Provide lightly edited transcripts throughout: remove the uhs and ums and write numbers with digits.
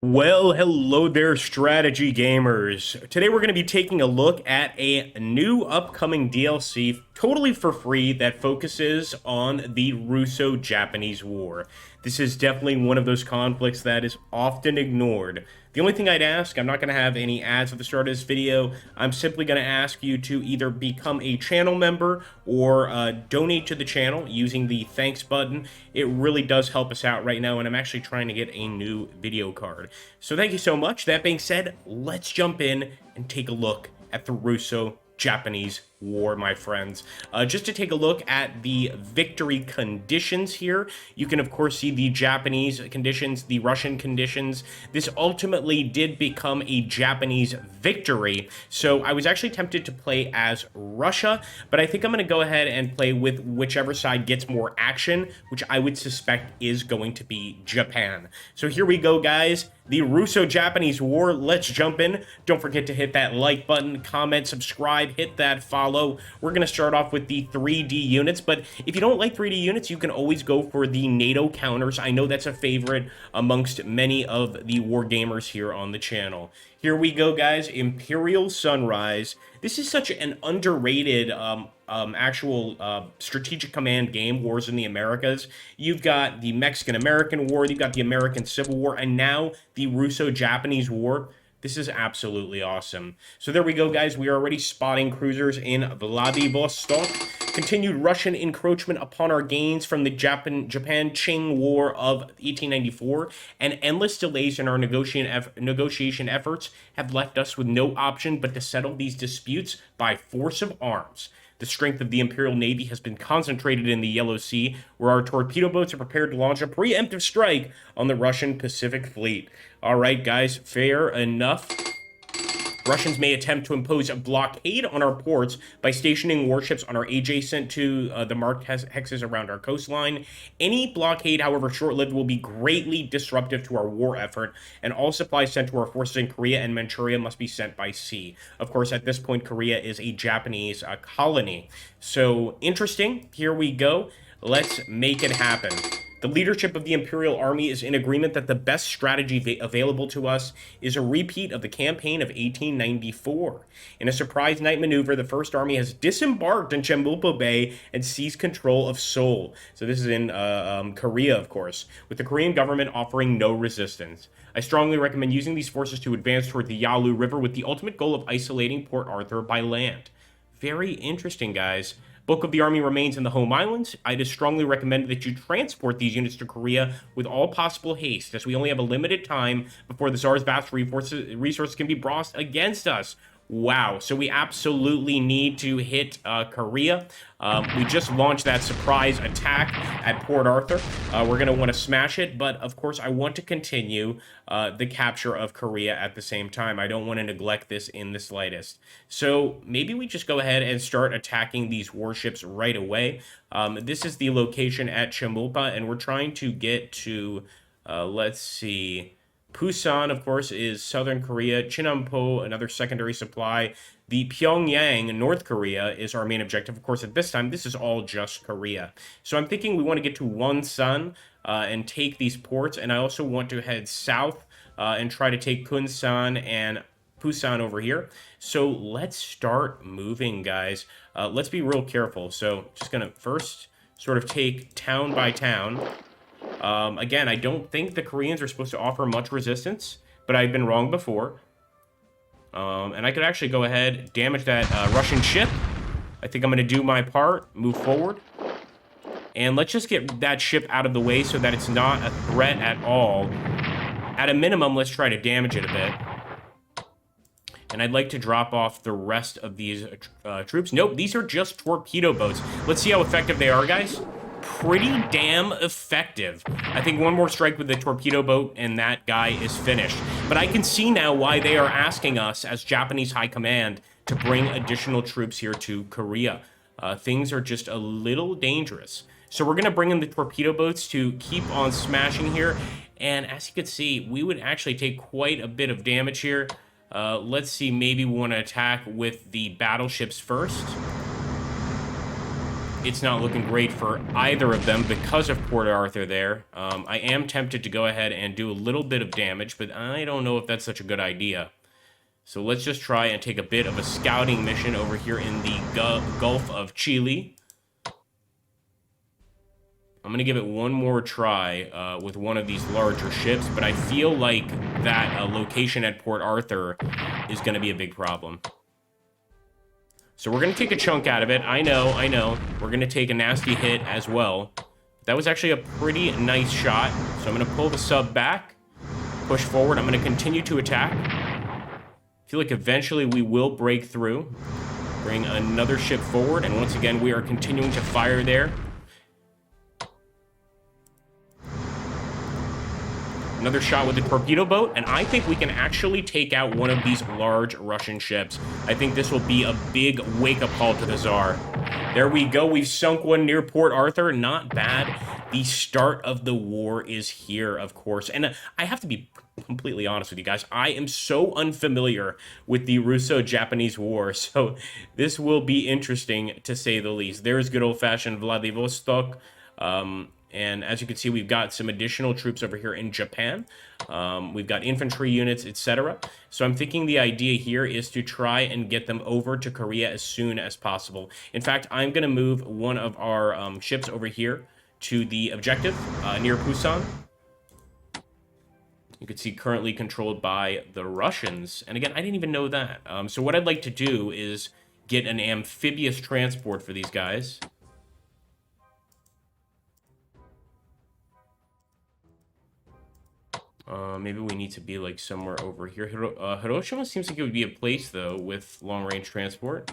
Well, hello there, strategy gamers. Today we're going to be taking a look at a new upcoming DLC totally for free that focuses on the Russo-Japanese War. This is definitely one of those conflicts that is often ignored. The only thing I'd ask, I'm not going to have any ads at the start of this video. I'm simply going to ask you to either become a channel member or donate to the channel using the thanks button. It really does help us out right now, and I'm actually trying to get a new video card. So thank you so much. That being said, let's jump in and take a look at the Russo-Japanese War, my friends. Just to take a look at the victory conditions here, you can of course see the Japanese conditions, the Russian conditions. This ultimately did become a Japanese victory, so I was actually tempted to play as Russia, but I think I'm going to go ahead and play with whichever side gets more action, which I would suspect is going to be Japan. So here we go, guys. The Russo-Japanese War. Let's jump in. Don't forget to hit that like button, comment, subscribe, hit that follow. We're going to start off with the 3D units, but if you don't like 3D units, you can always go for the NATO counters. I know that's a favorite amongst many of the war gamers here on the channel. Here we go, guys. Imperial Sunrise. This is such an underrated actual strategic command game, Wars in the Americas. You've got the Mexican-American War, you've got the American Civil War, and now the Russo-Japanese War. This is absolutely awesome. So there we go, guys. We are already spotting cruisers in Vladivostok. Continued Russian encroachment upon our gains from the Japan-Qing War of 1894, and endless delays in our negotiation efforts have left us with no option but to settle these disputes by force of arms. The strength of the Imperial Navy has been concentrated in the Yellow Sea, where our torpedo boats are prepared to launch a preemptive strike on the Russian Pacific Fleet. All right, guys, fair enough. Russians may attempt to impose a blockade on our ports by stationing warships on our adjacent to the marked hexes around our coastline. Any blockade, however short-lived, will be greatly disruptive to our war effort, and all supplies sent to our forces in Korea and Manchuria must be sent by sea. Of course, at this point, Korea is a Japanese colony. So, interesting. Here we go. Let's make it happen. The leadership of the Imperial Army is in agreement that the best strategy available to us is a repeat of the campaign of 1894. In a surprise night maneuver, the First Army has disembarked in Chembulpo Bay and seized control of Seoul. So this is in Korea, of course, with the Korean government offering no resistance. I strongly recommend using these forces to advance toward the Yalu River with the ultimate goal of isolating Port Arthur by land. Very interesting, guys. Bulk of the army remains in the home islands. I just strongly recommend that you transport these units to Korea with all possible haste, as we only have a limited time before the Tsar's vast resources can be brought against us. Wow, so we absolutely need to hit Korea. We just launched that surprise attack at Port Arthur. We're going to want to smash it, but of course I want to continue the capture of Korea at the same time. I don't want to neglect this in the slightest. So maybe we just go ahead and start attacking these warships right away. This is the location at Chembulpa, and we're trying to get to, let's see... Busan, of course, is Southern Korea. Chinampo, another secondary supply. The Pyongyang, North Korea, is our main objective. Of course, at this time, this is all just Korea. So I'm thinking we want to get to Wonsan and take these ports. And I also want to head south and try to take Kunsan and Busan over here. So let's start moving, guys. Let's be real careful. So just going to first sort of take town by town. Again, I don't think the Koreans are supposed to offer much resistance, but I've been wrong before. And I could actually go ahead, damage that Russian ship. I think I'm going to do my part, move forward. And let's just get that ship out of the way so that it's not a threat at all. At a minimum, let's try to damage it a bit. And I'd like to drop off the rest of these troops. Nope, these are just torpedo boats. Let's see how effective they are, guys. Pretty damn effective. I think one more strike with the torpedo boat and that guy is finished. But I can see now why they are asking us as Japanese High Command to bring additional troops here to Korea. Things are just a little dangerous. So we're going to bring in the torpedo boats to keep on smashing here. And as you can see, we would actually take quite a bit of damage here. Let's see, maybe we want to attack with the battleships first. it's not looking great for either of them because of Port Arthur there. I am tempted to go ahead and do a little bit of damage, but I don't know if that's such a good idea. So let's just try and take a bit of a scouting mission over here in the Gulf of Chile. I'm going to give it one more try with one of these larger ships, but I feel like that location at Port Arthur is going to be a big problem. So we're going to take a chunk out of it. I know. We're going to take a nasty hit as well. That was actually a pretty nice shot. So I'm going to pull the sub back, push forward. I'm going to continue to attack. I feel like eventually we will break through, bring another ship forward, and once again, we are continuing to fire there. Another shot with the torpedo boat, and I think we can actually take out one of these large Russian ships. I think this will be a big wake-up call to the Tsar. There we go. We've sunk one near Port Arthur. Not bad. The start of the war is here, of course. And I have to be completely honest with you guys. I am so unfamiliar with the Russo-Japanese War, so this will be interesting, to say the least. There's good old-fashioned Vladivostok. And as you can see, we've got some additional troops over here in Japan. We've got infantry units, etc. So I'm thinking the idea here is to try and get them over to Korea as soon as possible. In fact, I'm going to move one of our ships over here to the objective near Busan. You can see currently controlled by the Russians. And again, I didn't even know that. So what I'd like to do is get an amphibious transport for these guys. Maybe we need to be like somewhere over here. Hiroshima seems like it would be a place, though, with long-range transport.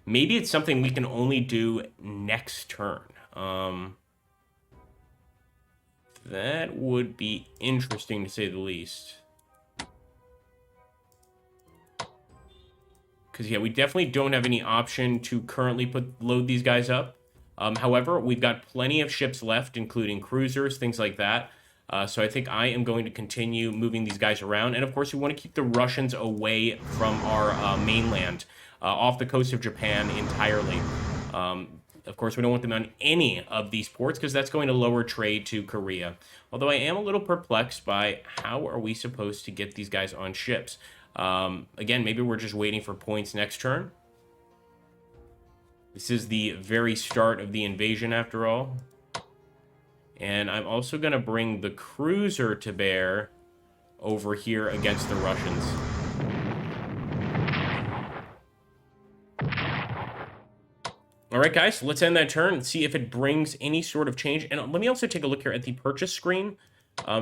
Maybe it's something we can only do next turn. That would be interesting, to say the least. Because, yeah, we definitely don't have any option to currently load these guys up. However, we've got plenty of ships left, including cruisers, things like that. So I think I am going to continue moving these guys around. And, of course, we want to keep the Russians away from our mainland, off the coast of Japan entirely. Of course, we don't want them on any of these ports because that's going to lower trade to Korea. Although I am a little perplexed by how are we supposed to get these guys on ships. Again, maybe we're just waiting for points next turn. This is the very start of the invasion, after all. And I'm also going to bring the cruiser to bear over here against the Russians. All right, guys, let's end that turn and see if it brings any sort of change. And let me also take a look here at the purchase screen.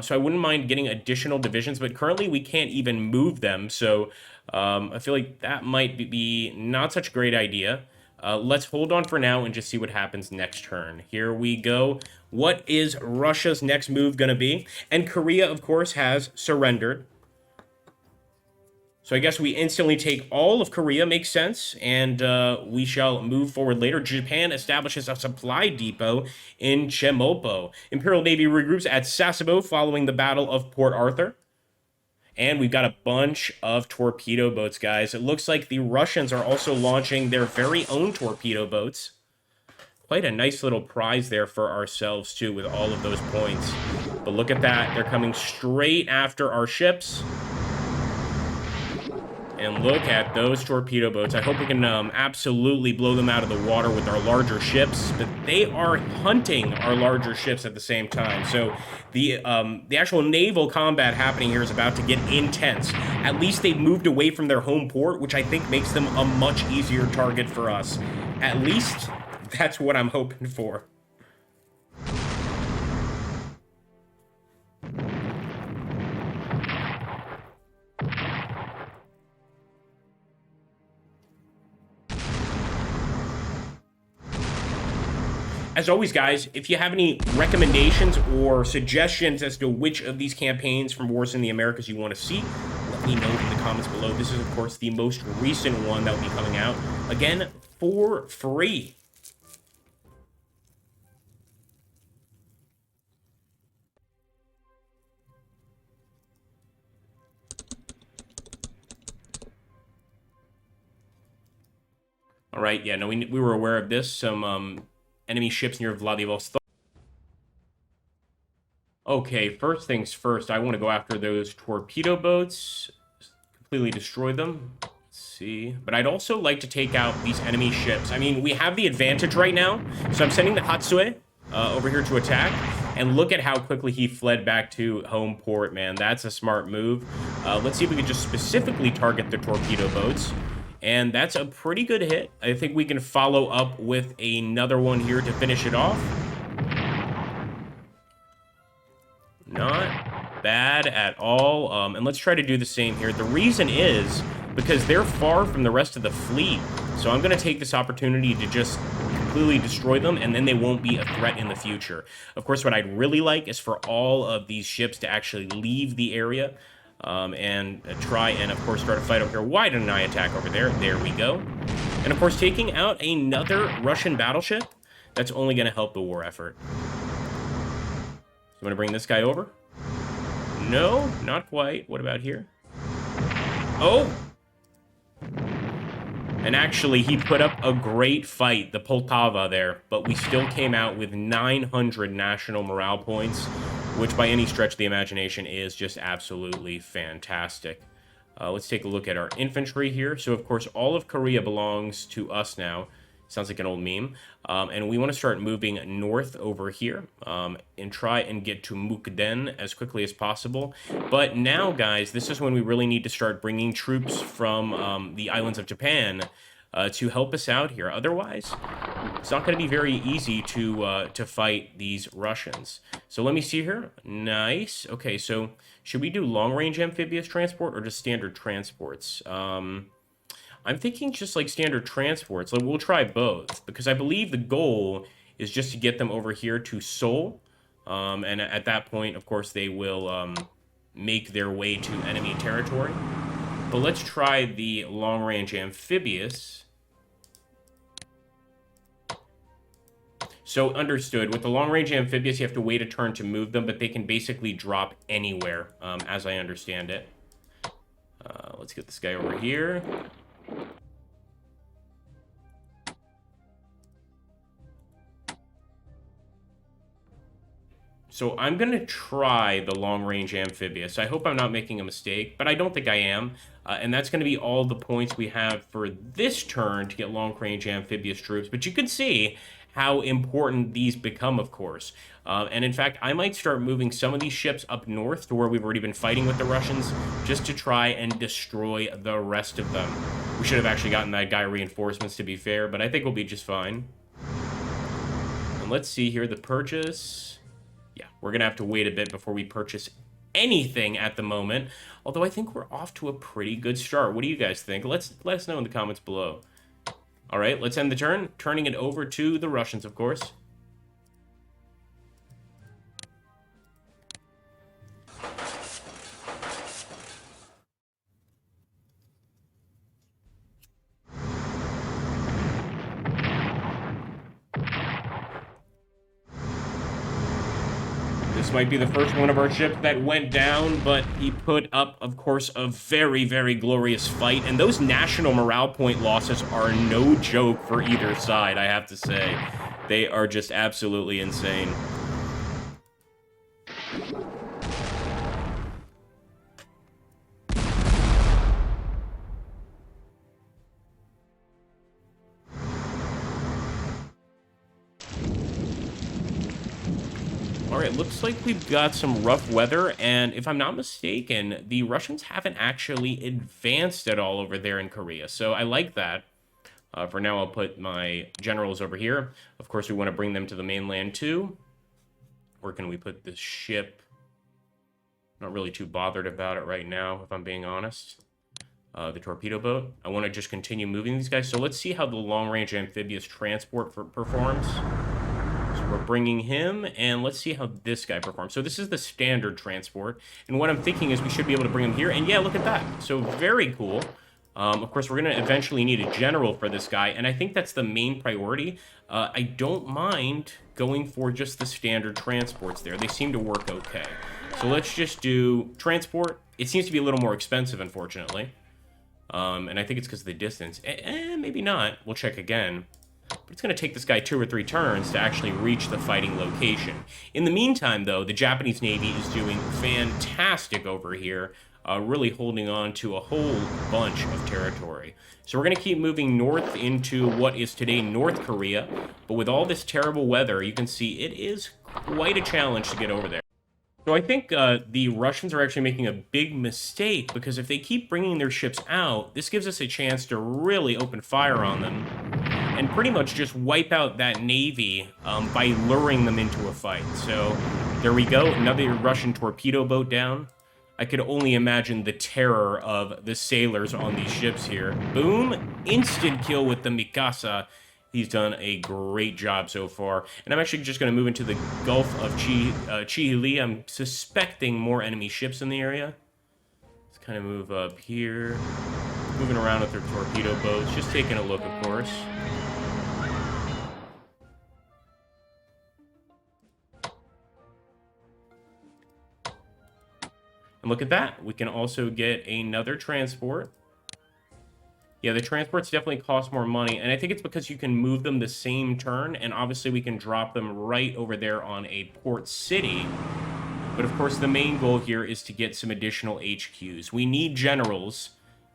So I wouldn't mind getting additional divisions, but currently we can't even move them. So I feel like that might be not such a great idea. Let's hold on for now and just see what happens next turn. Here we go. What is Russia's next move going to be? And Korea, of course, has surrendered. So I guess we instantly take all of Korea, makes sense, and we shall move forward later. Japan establishes a supply depot in Chemopo. Imperial Navy regroups at Sasebo following the Battle of Port Arthur. And we've got a bunch of torpedo boats, guys. It looks like the Russians are also launching their very own torpedo boats. Quite a nice little prize there for ourselves, too, with all of those points. But look at that. They're coming straight after our ships. And look at those torpedo boats. I hope we can absolutely blow them out of the water with our larger ships. But they are hunting our larger ships at the same time. So the actual naval combat happening here is about to get intense. At least they've moved away from their home port, which I think makes them a much easier target for us. At least that's what I'm hoping for. As always, guys, if you have any recommendations or suggestions as to which of these campaigns from Wars in the Americas you want to see, let me know in the comments below. This is, of course, the most recent one that will be coming out, again, for free. All right, yeah, no, we were aware of this. Some enemy ships near Vladivostok. Okay, first things first, I want to go after those torpedo boats, completely destroy them. Let's see. But I'd also like to take out these enemy ships. I mean, we have the advantage right now, so I'm sending the Hatsue over here to attack. And look at how quickly he fled back to home port, man. That's a smart move. Let's see if we can just specifically target the torpedo boats. And that's a pretty good hit. I think we can follow up with another one here to finish it off. Not bad at all. And let's try to do the same here. The reason is because they're far from the rest of the fleet. So I'm going to take this opportunity to just completely destroy them, and then they won't be a threat in the future. Of course, what I'd really like is for all of these ships to actually leave the area and try and, of course, start a fight over here. Why didn't I attack over there? There we go. And, of course, taking out another Russian battleship, that's only going to help the war effort. I'm going to bring this guy over. No, not quite. What about here? Oh! And actually, he put up a great fight, the Poltava there, but we still came out with 900 national morale points, which by any stretch of the imagination is just absolutely fantastic. Let's take a look at our infantry here. So, of course, all of Korea belongs to us now. Sounds like an old meme. And we want to start moving north over here and try and get to Mukden as quickly as possible. But now, guys, this is when we really need to start bringing troops from the islands of Japan to help us out here. Otherwise, it's not going to be very easy to fight these Russians. So let me see here. Nice. Okay, so should we do long-range amphibious transport or just standard transports? I'm thinking just like standard transports. Like, we'll try both, because I believe the goal is just to get them over here to Seoul. And at that point, of course, they will make their way to enemy territory. But let's try the long-range amphibious. So, understood. With the long-range amphibious, you have to wait a turn to move them, but they can basically drop anywhere, as I understand it. Let's get this guy over here. So I'm going to try the long-range amphibious. I hope I'm not making a mistake, but I don't think I am. And that's going to be all the points we have for this turn to get long-range amphibious troops. But you can see how important these become, of course. And in fact, I might start moving some of these ships up north to where we've already been fighting with the Russians, just to try and destroy the rest of them. We should have actually gotten that guy reinforcements, to be fair, but I think we'll be just fine. And let's see here, the purchase. Yeah, we're going to have to wait a bit before we purchase anything at the moment. Although I think we're off to a pretty good start. What do you guys think? Let us know in the comments below. All right, let's end the turn, turning it over to the Russians, of course. This might be the first one of our ships that went down, but he put up, of course, a very, very glorious fight. And those national morale point losses are no joke for either side, I have to say. They are just absolutely insane. All right, looks like we've got some rough weather, and if I'm not mistaken, the Russians haven't actually advanced at all over there in Korea, so I like that. For now, I'll put my generals over here. Of course, we want to bring them to the mainland, too. Where can we put this ship? Not really too bothered about it right now, if I'm being honest. The torpedo boat. I want to just continue moving these guys, so let's see how the long-range amphibious transport performs. So we're bringing him, and let's see how this guy performs. So this is the standard transport, and what I'm thinking is we should be able to bring him here, and yeah, look at that. So very cool. Of course, we're going to eventually need a general for this guy, and I think that's the main priority. I don't mind going for just the standard transports there. They seem to work okay. So let's just do transport. It seems to be a little more expensive, unfortunately. And I think it's because of the distance. Maybe not. We'll check again. But it's going to take this guy 2 or 3 turns to actually reach the fighting location. In the meantime, though, the Japanese Navy is doing fantastic over here, really holding on to a whole bunch of territory. So we're going to keep moving north into what is today North Korea. But with all this terrible weather, you can see it is quite a challenge to get over there. So I think the Russians are actually making a big mistake, because if they keep bringing their ships out, this gives us a chance to really open fire on them and pretty much just wipe out that navy by luring them into a fight. So there we go, another Russian torpedo boat down. I could only imagine the terror of the sailors on these ships here. Boom, instant kill with the Mikasa. He's done a great job so far. And I'm actually just going to move into the Gulf of Chihili. I'm suspecting more enemy ships in the area. Let's kind of move up here. Moving around with their torpedo boats. Just taking a look, of course. And look at that. We can also get another transport. Yeah, the transports definitely cost more money, and I think it's because you can move them the same turn, and obviously we can drop them right over there on a port city. But of course, the main goal here is to get some additional HQs. We need generals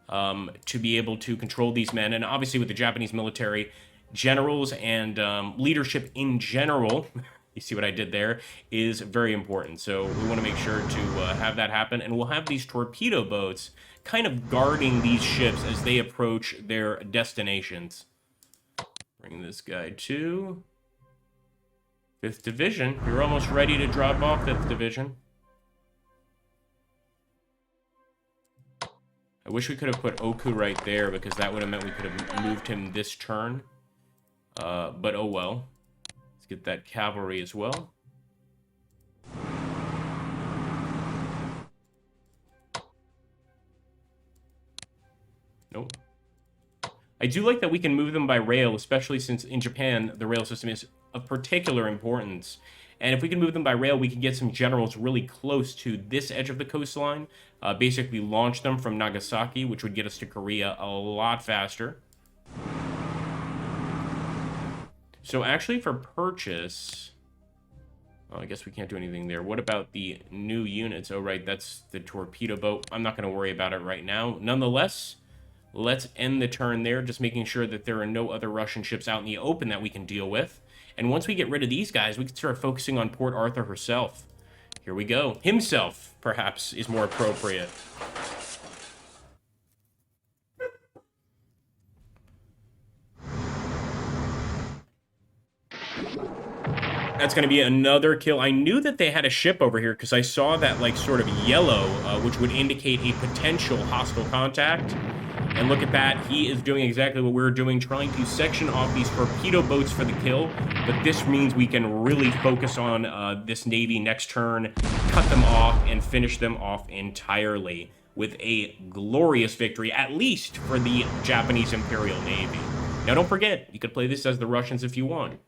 to be able to control these men, and obviously with the Japanese military, generals and leadership in general, you see what I did there, is very important. So we want to make sure to have that happen, and we'll have these torpedo boats kind of guarding these ships as they approach their destinations. Bring this guy to 5th Division. You're almost ready to drop off 5th Division. I wish we could have put Oku right there, because that would have meant we could have moved him this turn. But oh well. Let's get that cavalry as well. Nope. I do like that we can move them by rail, especially since in Japan, the rail system is of particular importance. And if we can move them by rail, we can get some generals really close to this edge of the coastline. Basically launch them from Nagasaki, which would get us to Korea a lot faster. So actually for purchase... Oh, I guess we can't do anything there. What about the new units? Oh, right, that's the torpedo boat. I'm not going to worry about it right now. Nonetheless, let's end the turn there, just making sure that there are no other Russian ships out in the open that we can deal with. And once we get rid of these guys, we can start focusing on Port Arthur herself. Here we go. Himself, perhaps, is more appropriate. That's going to be another kill. I knew that they had a ship over here because I saw that, like, sort of yellow, which would indicate a potential hostile contact. And look at that. He is doing exactly what we were doing, trying to section off these torpedo boats for the kill. But this means we can really focus on this Navy next turn, cut them off, and finish them off entirely with a glorious victory, at least for the Japanese Imperial Navy. Now, don't forget, you could play this as the Russians if you want.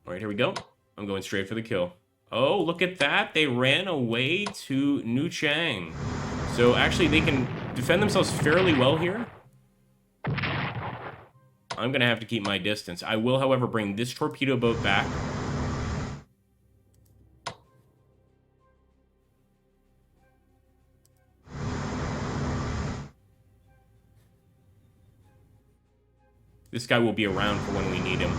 All right, here we go. I'm going straight for the kill. Oh, look at that. They ran away to New Chang. So actually, they can defend themselves fairly well here. I'm going to have to keep my distance. I will, however, bring this torpedo boat back. This guy will be around for when we need him.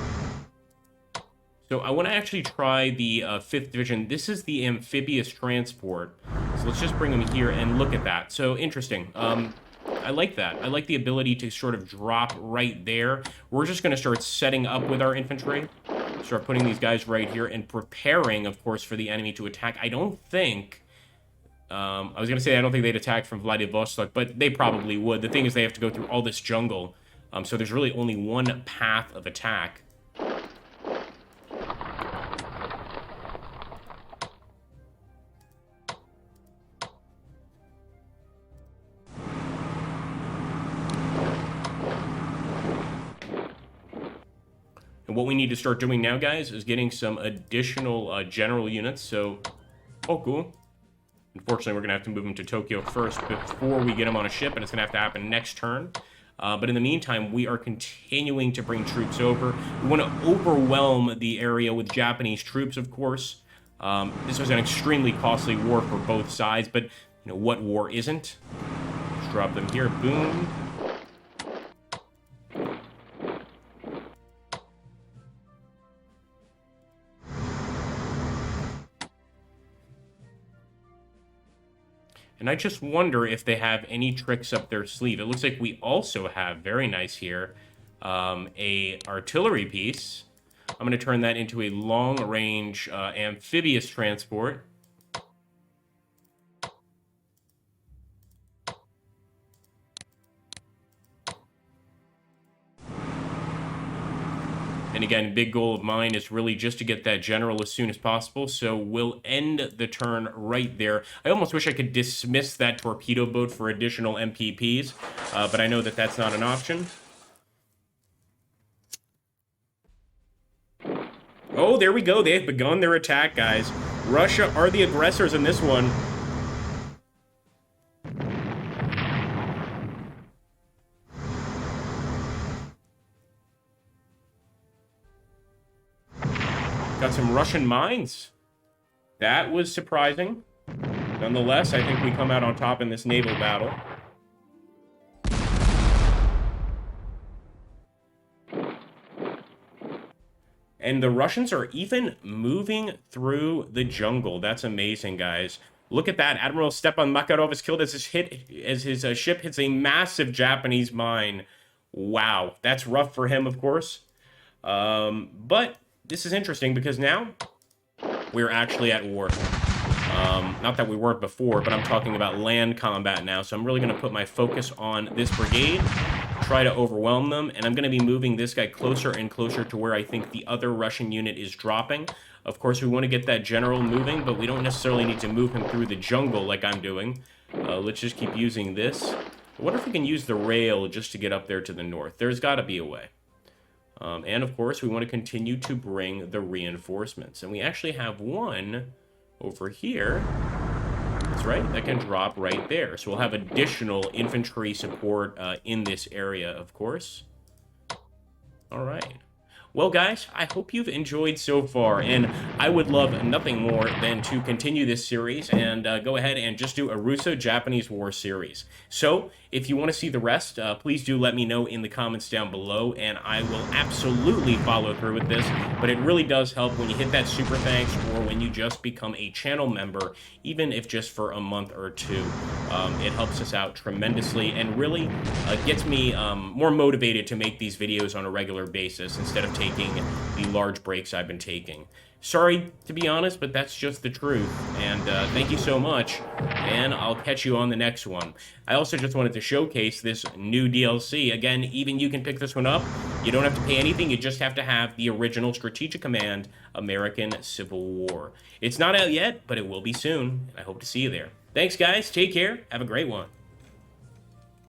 So I want to actually try the 5th Division. This is the Amphibious transport. So let's just bring them here and look at that. So interesting. I like that. I like the ability to sort of drop right there. We're just going to start setting up with our infantry. Start putting these guys right here and preparing, of course, for the enemy to attack. I don't think... I was going to say I don't think they'd attack from Vladivostok, but they probably would. The thing is they have to go through all this jungle. So there's really only one path of attack. And what we need to start doing now, guys, is getting some additional general units. So, Oku, Unfortunately, we're going to have to move him to Tokyo first before we get him on a ship, and it's going to have to happen next turn. But in the meantime, we are continuing to bring troops over. We want to overwhelm the area with Japanese troops, of course. This was an extremely costly war for both sides, but what war isn't? Let's drop them here. Boom. And I just wonder if they have any tricks up their sleeve. It looks like we also have, very nice here, a artillery piece. I'm going to turn that into a long-range amphibious transport. And again, big goal of mine is really just to get that general as soon as possible, so we'll end the turn right there. I almost wish I could dismiss that torpedo boat for additional MPPs, but I know that that's not an option. Oh, there we go. They have begun their attack, guys. Russia are the aggressors in this one. Got some Russian mines. That was surprising. Nonetheless, I think we come out on top in this naval battle. And the Russians are even moving through the jungle. That's amazing, guys. Look at that. Admiral Stepan Makarov is killed as his ship hits a massive Japanese mine. Wow. That's rough for him, of course. But this is interesting because now we're actually at war. Not that we weren't before, but I'm talking about land combat now. So I'm really going to put my focus on this brigade, try to overwhelm them, and I'm going to be moving this guy closer and closer to where I think the other Russian unit is dropping. Of course, we want to get that general moving, but we don't necessarily need to move him through the jungle like I'm doing. Let's just keep using this. I wonder if we can use the rail just to get up there to the north. There's got to be a way. And of course, we want to continue to bring the reinforcements. And we actually have one over here. That's right, that can drop right there. So we'll have additional infantry support in this area, of course. All right. Well, guys, I hope you've enjoyed so far, and I would love nothing more than to continue this series and go ahead and just do a Russo-Japanese War series. So, if you want to see the rest, please do let me know in the comments down below, and I will absolutely follow through with this, but it really does help when you hit that super thanks or when you just become a channel member, even if just for a month or two. It helps us out tremendously and really gets me more motivated to make these videos on a regular basis instead of taking the large breaks I've been taking. Sorry, to be honest, but that's just the truth. And thank you so much, and I'll catch you on the next one. I also just wanted to showcase this new DLC. Again, even you can pick this one up. You don't have to pay anything. You just have to have the original Strategic Command American Civil War. It's not out yet, but it will be soon. I hope to see you there. Thanks, guys. Take care. Have a great one.